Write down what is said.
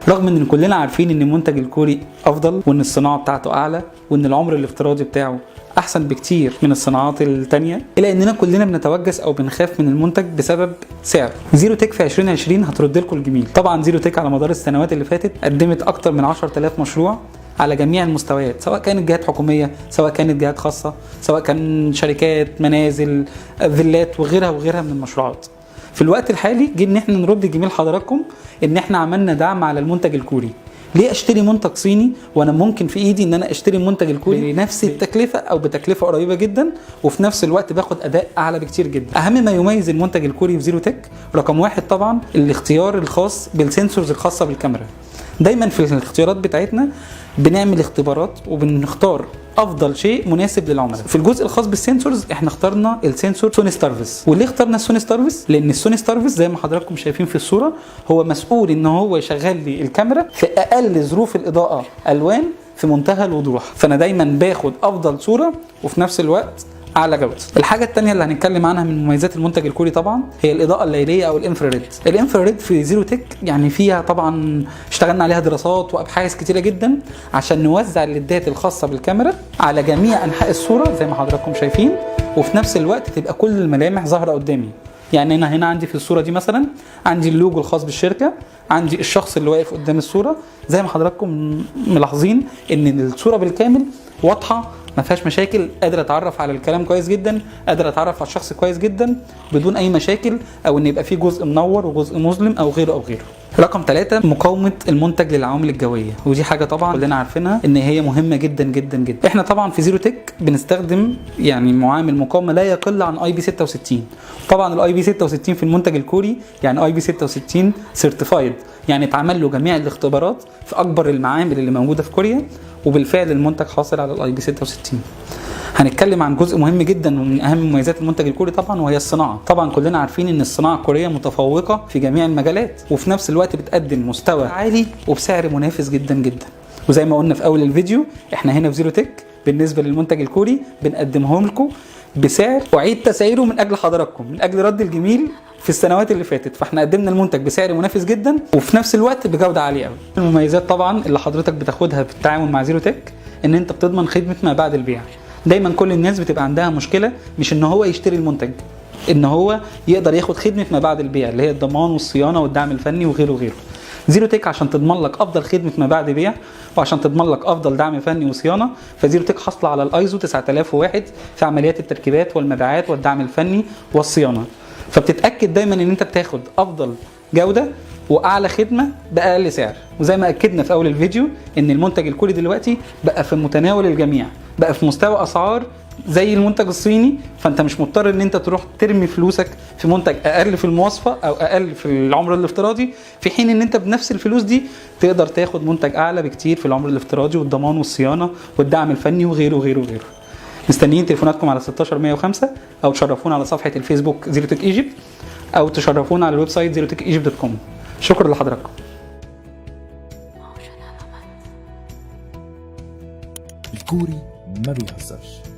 رغم ان كلنا عارفين ان المنتج الكوري افضل وان الصناعه بتاعته اعلى وان العمر الافتراضي بتاعه احسن بكتير من الصناعات التانية، الا اننا كلنا بنتوجس او بنخاف من المنتج بسبب سعره. زيرو تك في 2020 هترد لكم الجميل. طبعا زيرو تك على مدار السنوات اللي فاتت قدمت اكتر من 10,000 مشروع على جميع المستويات، سواء كانت جهات حكوميه، سواء كانت جهات خاصه، سواء كان شركات، منازل، فيلات وغيرها وغيرها من المشروعات. في الوقت الحالي جه ان احنا نرد جميل حضراتكم ان احنا عملنا دعم على المنتج الكوري. ليه اشتري منتج صيني وانا ممكن في ايدي ان انا اشتري المنتج الكوري بنفس التكلفه او بتكلفه قريبه جدا وفي نفس الوقت باخد اداء اعلى بكتير جدا. اهم ما يميز المنتج الكوري في زيرو تك رقم واحد طبعا الاختيار الخاص بالسنسورز الخاصه بالكاميرا. دايما في الاختيارات بتاعتنا بنعمل اختبارات وبنختار افضل شيء مناسب للعملاء. في الجزء الخاص بالسنسورز احنا اخترنا السنسور سوني ستارفيس. وليه اخترنا السوني ستارفيس؟ لان السوني ستارفيس زي ما حضراتكم شايفين في الصوره هو مسؤول ان هو يشغل لي الكاميرا في اقل ظروف الاضاءه الوان في منتهى الوضوح، فانا دايما باخد افضل صوره وفي نفس الوقت اعلى جوده. الحاجه الثانيه اللي هنتكلم عنها من مميزات المنتج الكوري طبعا هي الاضاءه الليليه او الانفراريد. الانفراريد في زيرو تك يعني فيها طبعا اشتغلنا عليها دراسات وابحاث كتيره جدا عشان نوزع الليدات الخاصه بالكاميرا على جميع انحاء الصوره زي ما حضراتكم شايفين، وفي نفس الوقت تبقى كل الملامح ظاهره قدامي. يعني انا هنا عندي في الصوره دي مثلا عندي اللوجو الخاص بالشركه، عندي الشخص اللي واقف قدام الصوره، زي ما حضراتكم ملاحظين ان الصوره بالكامل واضحه ما فيهاش مشاكل، قادر اتعرف على الكلام كويس جدا، قادر اتعرف على الشخص كويس جدا بدون اي مشاكل او ان يبقى فيه جزء منور وجزء مظلم او غيره او غيره. رقم 3 مقاومه المنتج للعوامل الجويه، ودي حاجه طبعا كلنا عارفينها ان هي مهمه جدا جدا جدا. احنا طبعا في زيرو تك بنستخدم يعني معامل مقاومه لا يقل عن اي بي 66. طبعا الاي بي 66 في المنتج الكوري يعني اي بي 66 سيرتيفايد، يعني اتعمل له جميع الاختبارات في اكبر المعامل اللي موجوده في كوريا، وبالفعل المنتج حاصل على الاي بي 66. هنتكلم عن جزء مهم جدا ومن اهم مميزات المنتج الكوري طبعا وهي الصناعه. طبعا كلنا عارفين ان الصناعه الكوريه متفوقه في جميع المجالات وفي نفس الوقت بتقدم مستوى عالي وبسعر منافس جدا جدا. وزي ما قلنا في اول الفيديو احنا هنا في زيرو تك بالنسبه للمنتج الكوري بنقدمه لكم بسعر اعيد تسعيره من اجل حضراتكم، من اجل رد الجميل في السنوات اللي فاتت، فاحنا قدمنا المنتج بسعر منافس جدا وفي نفس الوقت بجوده عاليه قوي. المميزات طبعا اللي حضرتك بتاخدها في التعامل مع زيرو تك ان انت بتضمن خدمه ما بعد البيع. دايما كل الناس بتبقى عندها مشكله مش ان هو يشتري المنتج، ان هو يقدر ياخد خدمه ما بعد البيع اللي هي الضمان والصيانه والدعم الفني وغيره وغيره. زيرو تك عشان تضمن لك افضل خدمه ما بعد بيع وعشان تضمن لك افضل دعم فني وصيانه، فزيرو تك حاصله على الايزو 9001 في عمليات التركيبات والمبيعات والدعم الفني والصيانه. فبتتاكد دايما ان انت بتاخد افضل جوده واعلى خدمه باقل سعر. وزي ما اكدنا في اول الفيديو ان المنتج الكوري دلوقتي بقى في متناول الجميع، بقى في مستوى اسعار زي المنتج الصيني، فانت مش مضطر ان انت تروح ترمي فلوسك في منتج اقل في المواصفه او اقل في العمر الافتراضي، في حين ان انت بنفس الفلوس دي تقدر تاخد منتج اعلى بكتير في العمر الافتراضي والضمان والصيانه والدعم الفني وغيره وغيره وغيره. مستنيين تليفوناتكم على 16105 او تشرفونا على صفحه الفيسبوك زيرو تك ايجيبت او تشرفونا على الويب سايت zerotechegypt.com. شكرا لحضراتكم. الكوري ما بيهزرش.